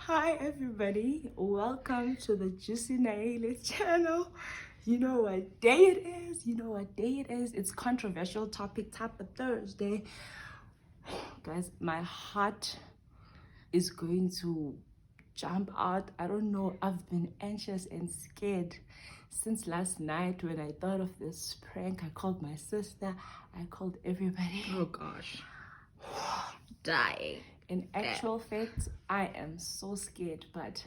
Hi everybody, welcome to the juicynaile channel. You know what day it is? It's controversial topic type of Thursday. Guys, my heart is going to jump out. I don't know, I've been anxious and scared since last night when I thought of this prank. I called my sister, I called everybody. Oh gosh. Dying. In actual fact, I am so scared, but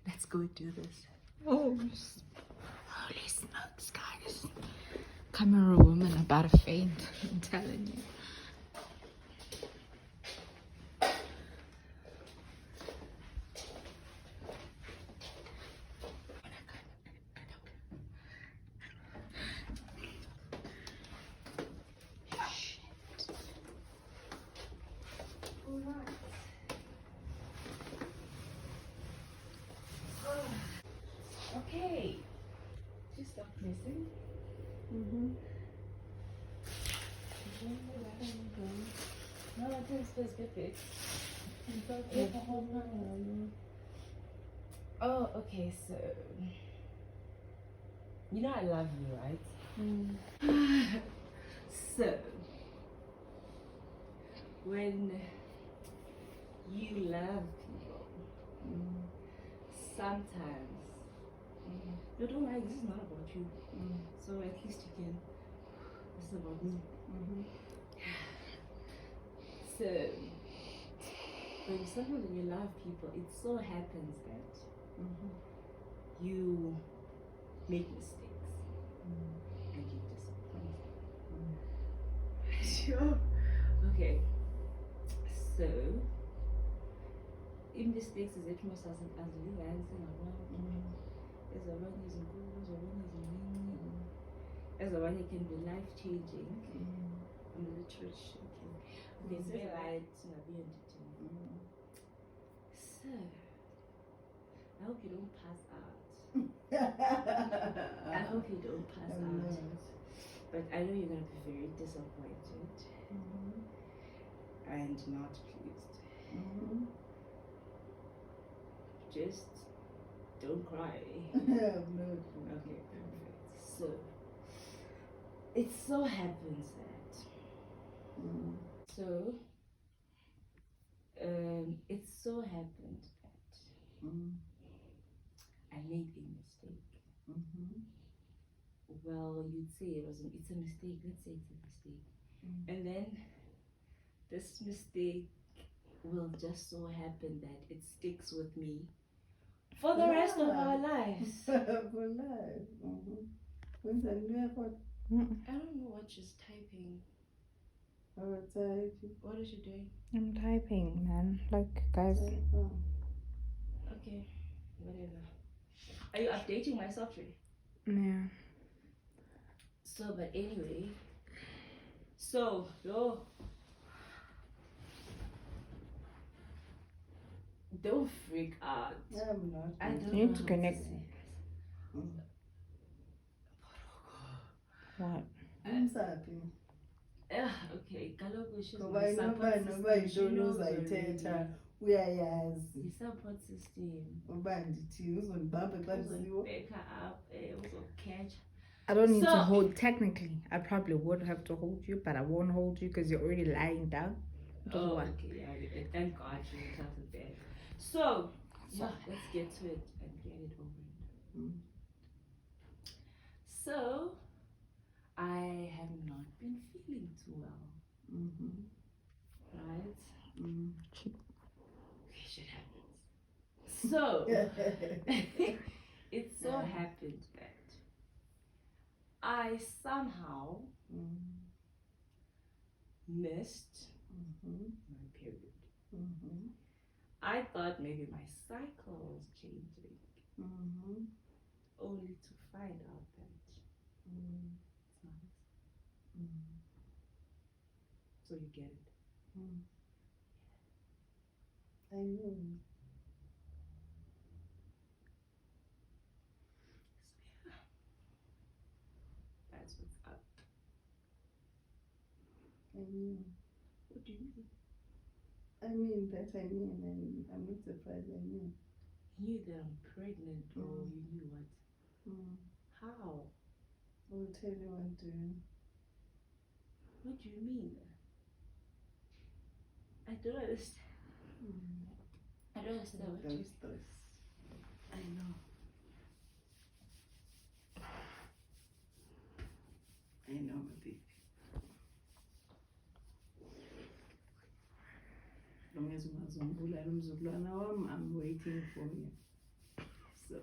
let's go do this. Oh, holy smokes, guys. Camera woman about to faint, I'm telling you. Okay, just stop missing. No, this is good. Oh, okay, so you know I love you, right? So when you love people, sometimes no, don't worry, this is not about you. So at least you can. This is about me. So when you love people, it so happens that you make mistakes and you disappoint. Sure. Okay. So in mistakes is it most as as a one is good, as a one is mean, as a one can be life changing. I'm a little shaking. Okay, so right to be entertaining. So I hope you don't pass out. I hope you don't pass out. But I know you're gonna be very disappointed and not pleased. Just don't cry. Okay, perfect. So it so happens that it so happened that I made a mistake. Well, you'd say it's a mistake. Let's say it's a mistake. And then this mistake will just so happen that it sticks with me for the rest of our lives. For life. I don't know what she's typing. What is she doing? I'm typing, man. Like, guys. Okay, whatever. Are you updating my software? Yeah. So, but anyway. So, don't freak out. I'm not. I don't You need know to how connect. say What? I'm happy. Okay, kaloku she's Ngoba my support system. She knows uzayithetha uyayazi support system. uba ndithini uzondibambe xa ndisiwo. Back her up, catch. I don't need to hold. Technically, I probably would have to hold you, but I won't hold you because you're already lying down. Oh, okay, yeah, thank God you have the bed. So, yeah, let's get to it and get it over. So, I have not been feeling too well. Right? Okay, shit happens. So, it so happened that I somehow missed my period. I thought maybe my cycle was changing, only to find out that it's not. So you get it. I know. So yeah, that's what's up. I know. What do you mean? I mean that and I'm not surprised. I know. knew that I'm pregnant, or Mm. you knew what? How? I will tell you what doing. What do you mean? I don't understand. I don't understand what you. Don't stress. I know. I know, baby. As long as ungazumbulala umzukulwana wami, I'm waiting for you. So,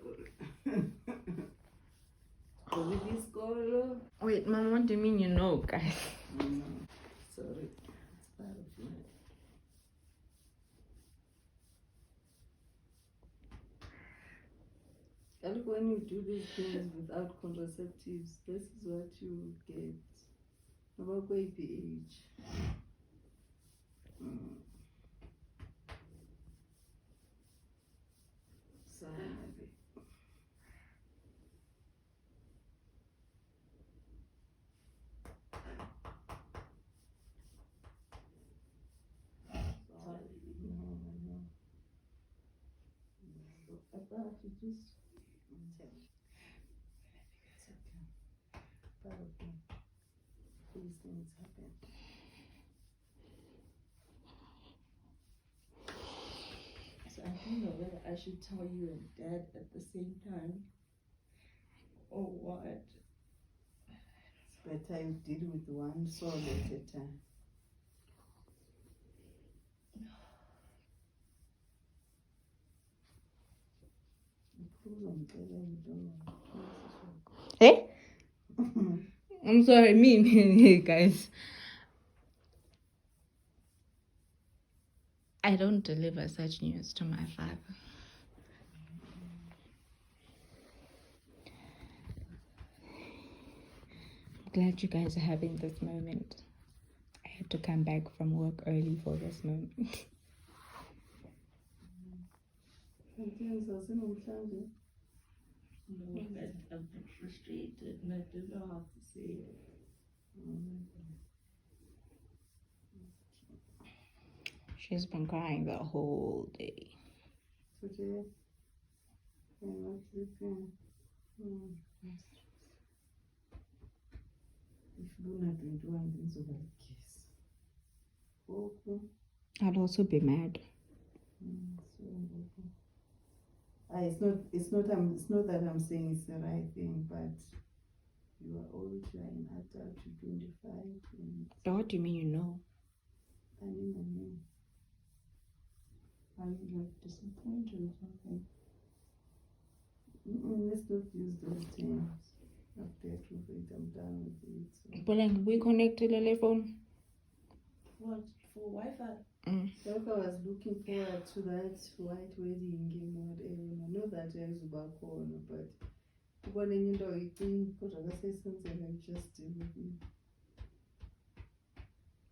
go to school. Wait, Mom, what do you mean you know, guys? No, sorry, it's part of life. And look, when you do these things without contraceptives, this is what you get. About baby age. So maybe. No. I thought you just tell me. It's okay. Part of me. These things happen. So I don't know whether I should tell you and Dad at the same time, or what. It's better you deal with one soul at a time. Hey? I'm sorry, me, guys. I don't deliver such news to my father. I'm glad you guys are having this moment. I had to come back from work early for this moment. No, I'm frustrated and I don't know how to say it. She's been crying the whole day. Today, I'm not sleeping. If Luna 21 things over the case. Okay. I'd also be mad. It's not that I'm saying it's the right thing, but you are old, you are an adult, you're 25, and But what do you mean you know? I mean. Are you like disappointed or something? Let's not use those terms. I've dealt with it, I'm done with it. So. But like, we connect to the telephone. What? For Wi-Fi? Like I was looking forward to that white wedding game or whatever. I know that there is back on, but when you know it thing, because I say something I just deal with it.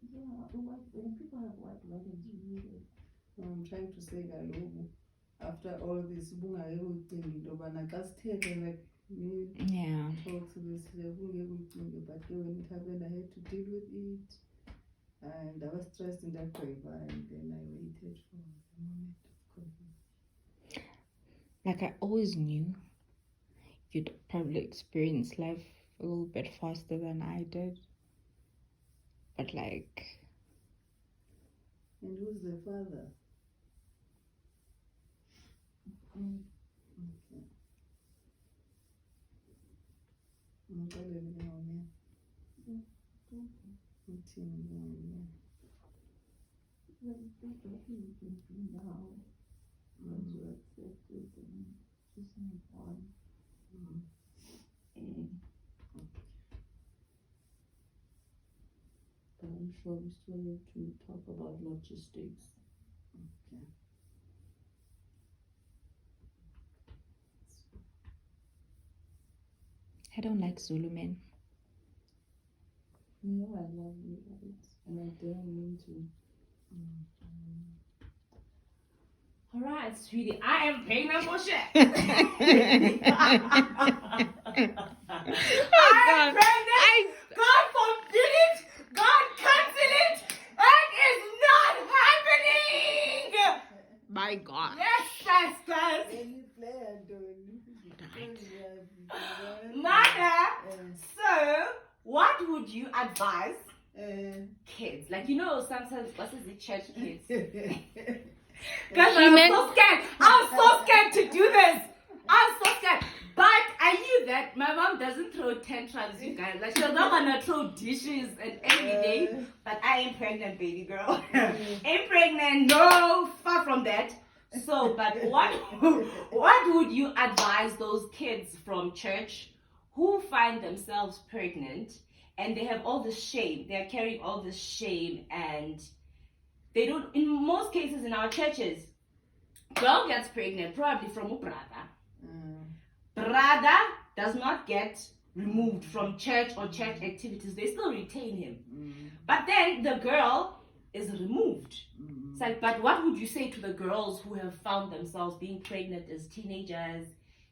Yeah, when people have white weddings, you need it. I'm trying to say Galobu. After all this, everything, like me Yeah. talks with everything, but when it happened, I had to deal with it. And I was stressed in that way, and then I waited for the moment of conflict. Like, I always knew you'd probably experience life a little bit faster than I did. But like... And who's the father? Okay. Now, once you accept it, and just move on. But I'm sure we still need to talk about logistics. Okay. I don't like Zulu men. You know I love you, right? And I didn't mean to. Alright, sweetie, I am paying my bullshit. I'm pregnant. God forbid it. God cancel it. It is not happening. My God. Yes, fast, guys. Any player don't. Mother, so what would you advise kids? Like, you know, sometimes what is the church kids? Guys, I was so scared. I was so scared to do this. I was so scared. But I knew that my mom doesn't throw tantrums, you guys. Like, she's not gonna throw dishes and everything. But I ain't pregnant, baby girl. Ain't pregnant. No, far from that. So, but what would you advise those kids from church who find themselves pregnant and they have all this shame? They're carrying all this shame, and they don't. In most cases in our churches, girl gets pregnant probably from a brother. Brother does not get removed from church or church activities. They still retain him. But then the girl is removed. It's like, but what would you say to the girls who have found themselves being pregnant as teenagers?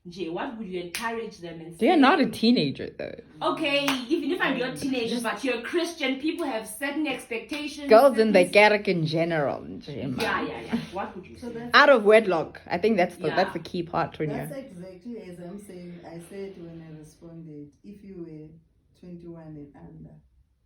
Jay, what would you encourage them and say? They're not a teenager though. Okay, even if I'm your teenager, but you're a Christian, people have certain expectations. Girls in the kerk in general. Yeah. What would you say? Out of wedlock. I think that's the key part when That's exactly as I'm saying. I said when I responded, if you were 21 and under,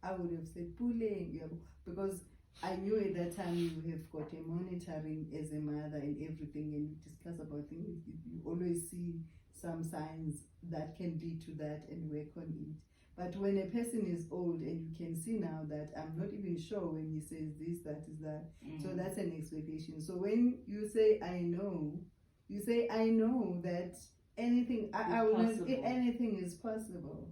I would have said pulling, because I knew at that time you have got a monitoring as a mother and everything, and you discuss about things. You always see some signs that can lead to that and work on it. But when a person is old and you can see now that I'm not even sure when he says this, that is that. So that's an expectation. So when you say I know, you say I know that anything anything is possible.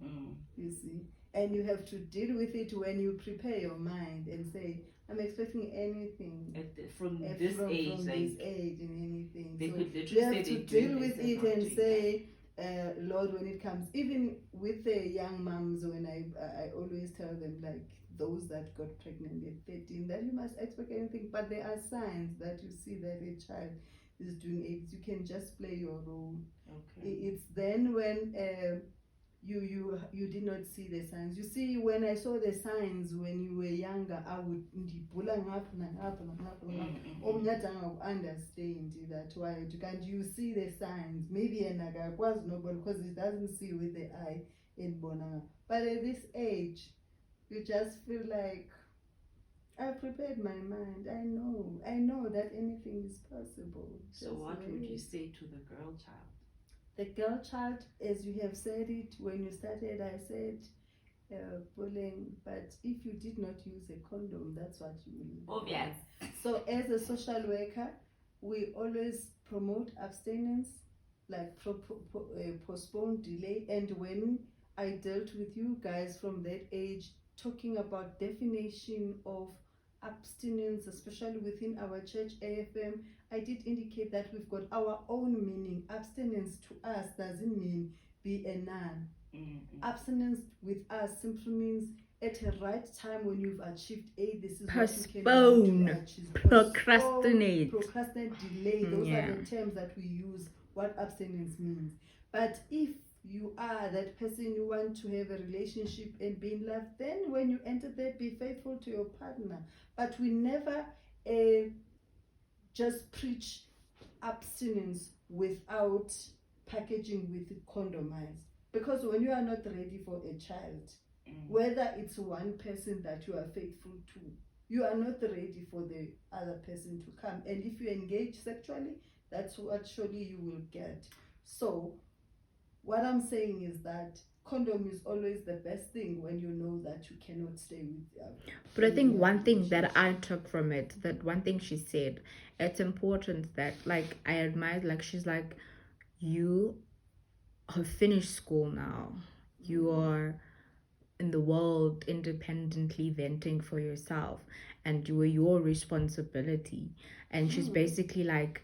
You see, and you have to deal with it when you prepare your mind and say, I'm expecting anything from this age, from this age and anything. They so could literally you have to deal with it and say, say, Lord, when it comes, even with the young moms, when I always tell them, like those that got pregnant at 13, that you must expect anything, but there are signs that you see that a child is doing it. You can just play your role. Okay. It's then when you did not see the signs. You see, when I saw the signs when you were younger, I would understand that why can't you see the signs? Maybe was nobody because it doesn't see with the eye in Bonanga. But at this age, you just feel like I've prepared my mind. I know that anything is possible. So what would you say to the girl child? The girl child, as you have said it, when you started, I said bullying, but if you did not use a condom, that's what you will. Obvious. So as a social worker, we always promote abstinence, like postpone, delay, and when I dealt with you guys from that age, talking about definition of abstinence, especially within our church AFM, I did indicate that we've got our own meaning. Abstinence to us doesn't mean be a nun. Abstinence with us simply means at the right time when you've achieved A, this is postpone, what you can achieve. procrastinate, delay. Those are the terms that we use, what abstinence means. But if you are that person you want to have a relationship and be in love, then when you enter there, be faithful to your partner. But we never just preach abstinence without packaging with it condomized. Because when you are not ready for a child, whether it's one person that you are faithful to, you are not ready for the other person to come. And if you engage sexually, that's what surely you will get. So what I'm saying is that condom is always the best thing when you know that you cannot stay with but I think one thing that I took from it, that one thing she said, it's important that, like, I admire, like, she's like, you have finished school now, you are in the world independently venting for yourself, and you are your responsibility. And she's basically like,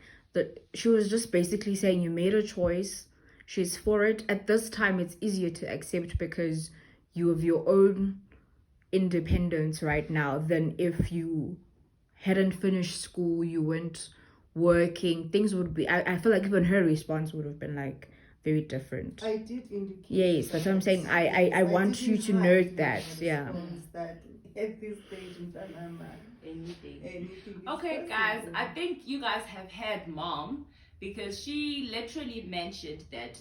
she was just basically saying you made a choice. She's for it. At this time, it's easier to accept because you have your own independence right now than if you hadn't finished school, you weren't working. Things would be, I feel like even her response would have been like very different. I did indicate. Yes, that's what I'm saying. I want you to note that. Yeah. That at this stage in time, anything. Okay, guys, I think you guys have had mom because she literally mentioned that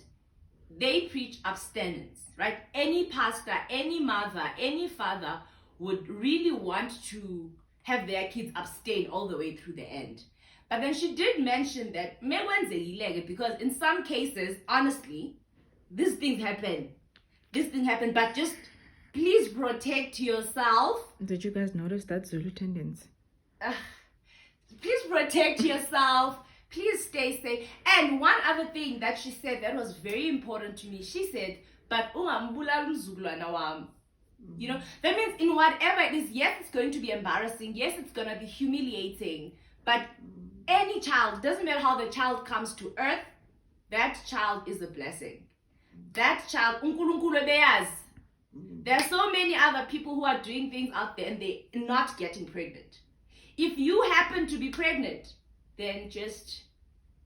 they preach abstinence, right? Any pastor, any mother, any father would really want to have their kids abstain all the way through the end. But then she did mention that because in some cases, honestly, these things happen. But just please protect yourself. Did you guys notice that Zulu tendency? Please protect yourself. Please stay safe. And one other thing that she said that was very important to me, she said, but you know, that means in whatever it is, yes, it's going to be embarrassing. Yes, it's going to be humiliating. But any child, doesn't matter how the child comes to earth, that child is a blessing. That child, there are so many other people who are doing things out there and they're not getting pregnant. If you happen to be pregnant, then just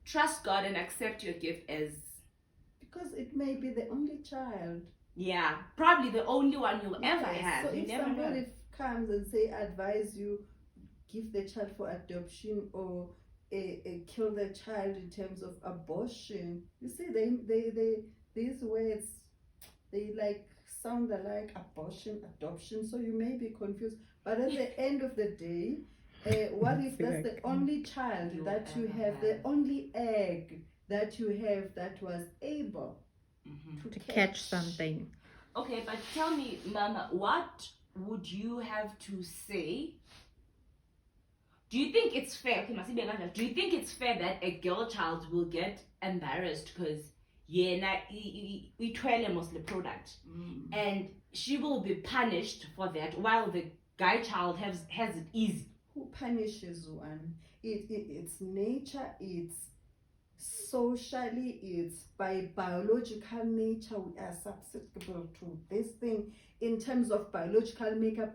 trust God and accept your gift as... Because it may be the only child. Yeah, probably the only one you'll ever have. So you if never somebody know. comes and say, advise you, give the child for adoption or kill the child in terms of abortion, you see, these words, they like sound alike, abortion, adoption, so you may be confused. But at the end of the day, what if that's the only child that you have, the only egg that you have that was able To catch something. Okay, but tell me, Mama, what would you have to say? Do you think it's fair? Okay, do you think it's fair that a girl child will get embarrassed because we twirl the product and she will be punished for that while the guy child has it easy? Who punishes one? It's nature, it's socially, it's by biological nature. We are susceptible to this thing. In terms of biological makeup,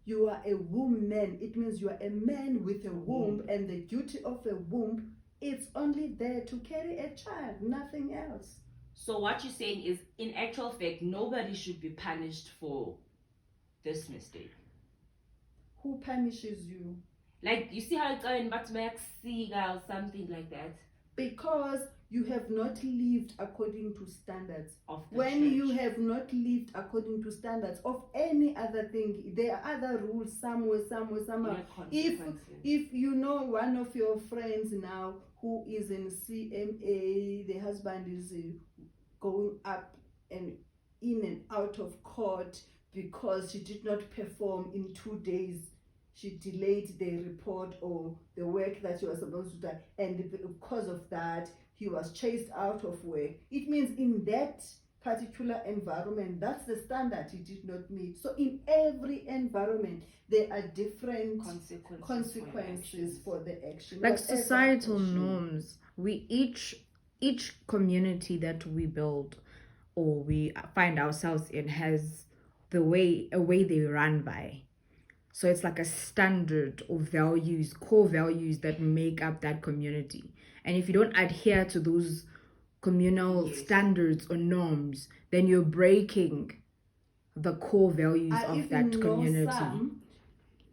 you are a woman. It means you are a man with a womb, and the duty of a womb, it's only there to carry a child, nothing else. So what you're saying is, in actual fact, nobody should be punished for this mistake. Who punishes you? Like, you see how it's going back to or something like that? Because you have not lived according to standards. Of the When church. you have not lived according to standards of any other thing, there are other rules somewhere. If you know one of your friends now who is in CMA, the husband is going up and in and out of court because she did not perform in 2 days. She delayed the report or the work that she was supposed to do, and because of that, he was chased out of work. It means in that particular environment, that's the standard he did not meet. So in every environment, there are different consequences for the action. Like societal norms, we each community that we build or we find ourselves in has a way they run by. So it's like a standard of values, core values that make up that community. And if you don't adhere to those communal standards or norms, then you're breaking the core values of that community.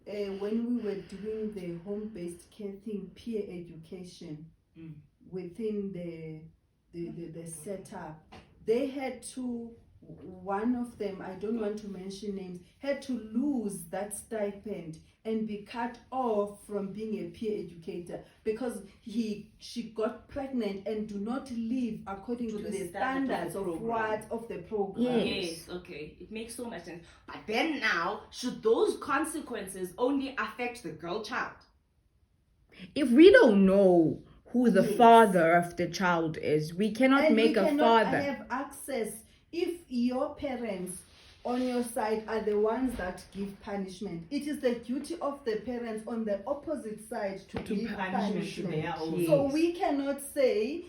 When we were doing the home-based care thing, peer education within the setup, they had to, one of them, I don't want to mention names, had to lose that stipend and be cut off from being a peer educator because she got pregnant and do not live according to the standards of the program. Yes, okay, it makes so much sense. But then now, should those consequences only affect the girl child? If we don't know who the father of the child is, we cannot make a father have access. If your parents on your side are the ones that give punishment, it is the duty of the parents on the opposite side to give punishment. So we cannot say,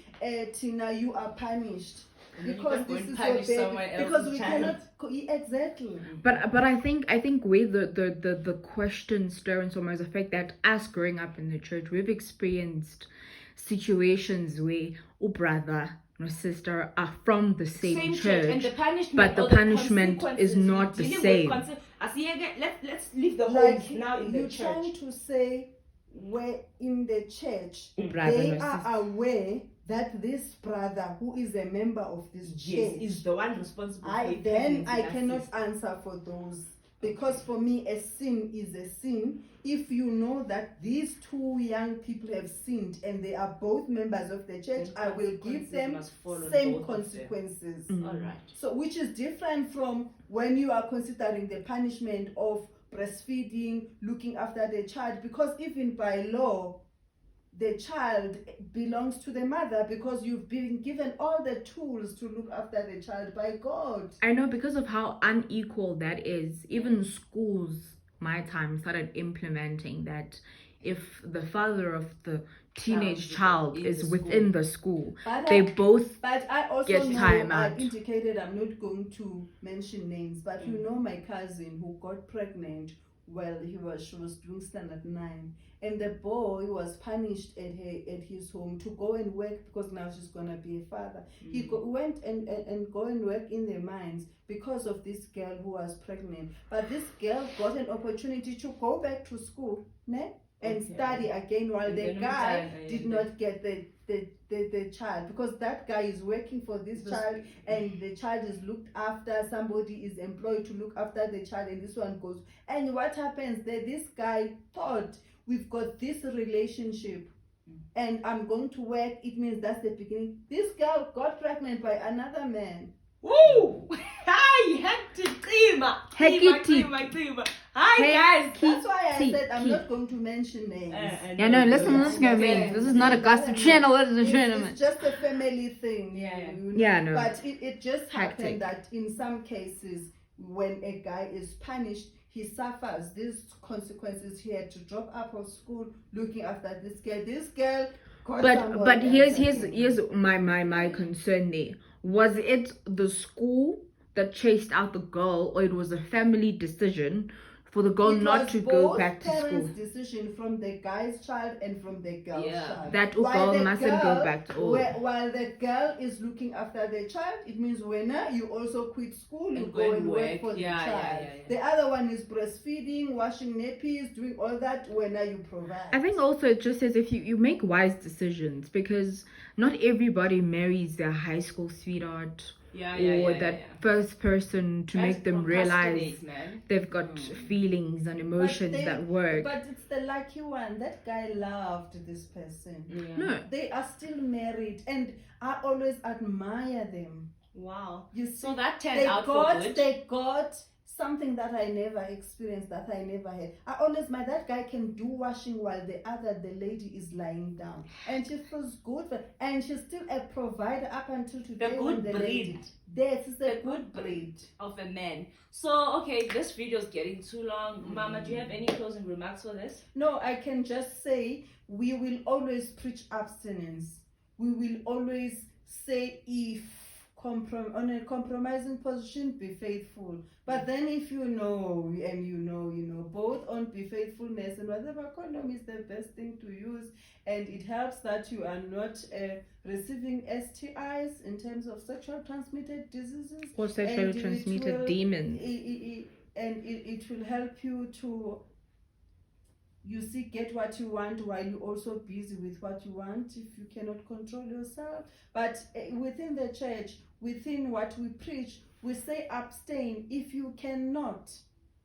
Tina, you are punished because this is your baby. Because we cannot exactly. But I think where the question stirring so much is the fact that us growing up in the church, we've experienced situations where brother or sister are from the same church, and the punishment, but the punishment is not the same. Let's leave the homes now in the church. You're trying to say where in the church Brother they or are sister. aware that this brother who is a member of this Yes, church is the one responsible for then I pregnancy cannot assist. answer for those, because for me a sin is a sin. If you know that these two young people have sinned and they are both members of the church, Then I will give consequences them must fall on same both of them. consequences. All right. So which is different from when you are considering the punishment of breastfeeding, looking after the child, because even by law the child belongs to the mother, because you've been given all the tools to look after the child by God. I know, because of how unequal that is. Even schools, my time, started implementing that if the father of the teenage child in is the within the school, But they both But I also get know, time I out. indicated I'm not going to mention names, but you know my cousin who got pregnant while she was doing standard 9, and the boy was punished at his home to go and work, because now she's gonna be a father. He went and go and work in the mines because of this girl who was pregnant. But this girl got an opportunity to go back to school, ne? And study again, while the guy did not get the child, because that guy is working for this child and the child is looked after, somebody is employed to look after the child, and this one goes. And what happens there, this guy thought, we've got this relationship and I'm going to work, it means that's the beginning. This girl got pregnant by another man. Woo! Hi, hectic Klima. Hi guys. That's why I said I'm not going to mention names. Yeah, no, listen, this is gonna be. This is not a gossip channel, ladies and gentlemen. It's just a family thing. Yeah. You know? Yeah, no. But it just happened Hectic. that in some cases, when a guy is punished, he suffers these consequences. He had to drop out of school looking after this girl. This girl got But somebody else again. here's my concern there. Was it the school that chased out the girl, or it was a family decision for the girl It not was to go both back to school? parents' decision, from the guy's child and from the girl's child. That While girl the mustn't go back to school. While the girl is looking after the child, it means when you also quit school, you And go and work for the child. Yeah. The other one is breastfeeding, washing nappies, doing all that when you provide. I think also it just says if you make wise decisions, because not everybody marries their high school sweetheart or that first person to make them realize they've got feelings and emotions that work. But it's the lucky one. That guy loved this person. No. They are still married, and I always admire them. Wow. You see, So that turned out for good. They got something that I never experienced, that I never had. I always admire that guy can do washing while the lady is lying down, and she feels good, and she's still a provider up until today. The good breed. Lady, this is the good breed of a man. So okay, this video is getting too long. Mama, do you have any closing remarks for this? No, I can just say we will always preach abstinence. We will always say, if on a compromising position, be faithful. But then if you know, and you know, both on be faithfulness and whatever, condom is the best thing to use, and it helps that you are not receiving STIs in terms of sexual transmitted diseases Or sexually transmitted demons. And it will help you to, you see, get what you want while you're also busy with what you want, if you cannot control yourself. But within the church, within what we preach, we say abstain if you cannot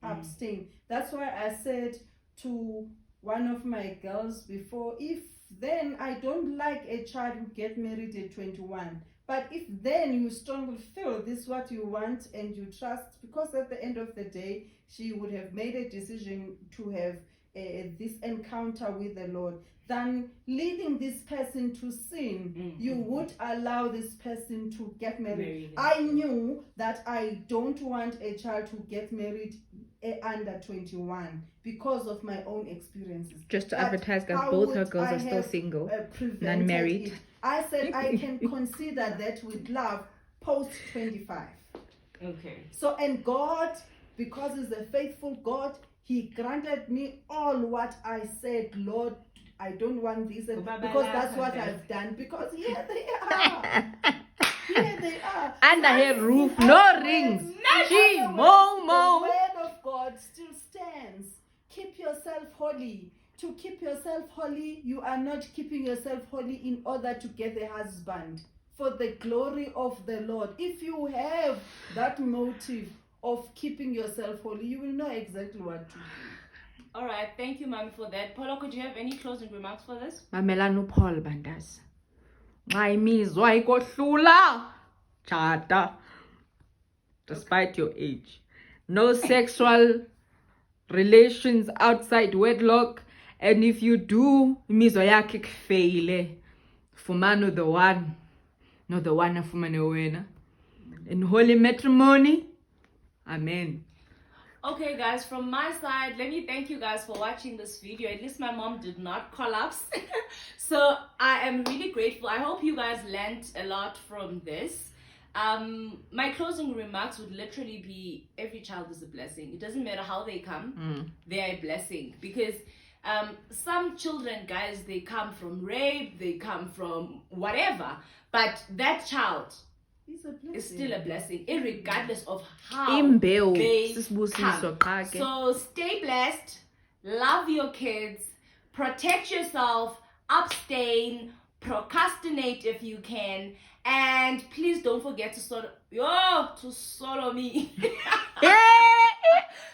abstain. That's why I said to one of my girls before, if then I don't like a child who get married at 21, but if then you strongly feel this is what you want and you trust, because at the end of the day she would have made a decision to have this encounter with the Lord, than leading this person to sin, you would allow this person to get married. I knew that I don't want a child to get married under 21 because of my own experiences. Just to advertise that both her girls are still single, non-married. I said I can consider that with love post 25. Okay. So, and God, because He's a faithful God, He granted me all what I said. Lord, I don't want this, because that's what I've done. Because here they are. Here they are. Under her roof, no rings. The The word of God still stands. Keep yourself holy. to keep yourself holy, you are not keeping yourself holy in order to get a husband for the glory of the Lord. If you have that motive of keeping yourself holy, you will know exactly what to do. All right, thank you, Mommy, for that. Polo, could you have any closing remarks for this? Mamelano Paul Bandas. My mizwa ikohlula. Chata. Despite your age. No sexual relations outside wedlock. And if you do, mizwa yakhe kufeyile. Fumano the one. No the one afumane wena. In holy matrimony. Amen. Okay, guys, from my side, let me thank you guys for watching this video. At least my mom did not collapse. So I am really grateful. I hope you guys learned a lot from this. My closing remarks would literally be every child is a blessing. It doesn't matter how they come, they are a blessing. Because some children, guys, they come from rape, they come from whatever. But that child is still a blessing, regardless of how they come. So stay blessed, love your kids, protect yourself, abstain, procrastinate if you can, and please don't forget to follow me.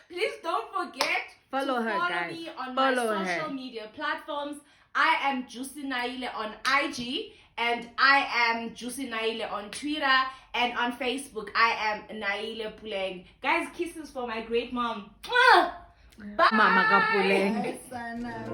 Please don't forget Follow to her, follow guys. me on Follow my social her. media platforms. I am juicynaile on IG, and I am juicynaile on Twitter, and on Facebook I am Naile Puleng. Guys, kisses for my great mom. Mwah! Bye. Mama Kapuleng. Bye, Sana.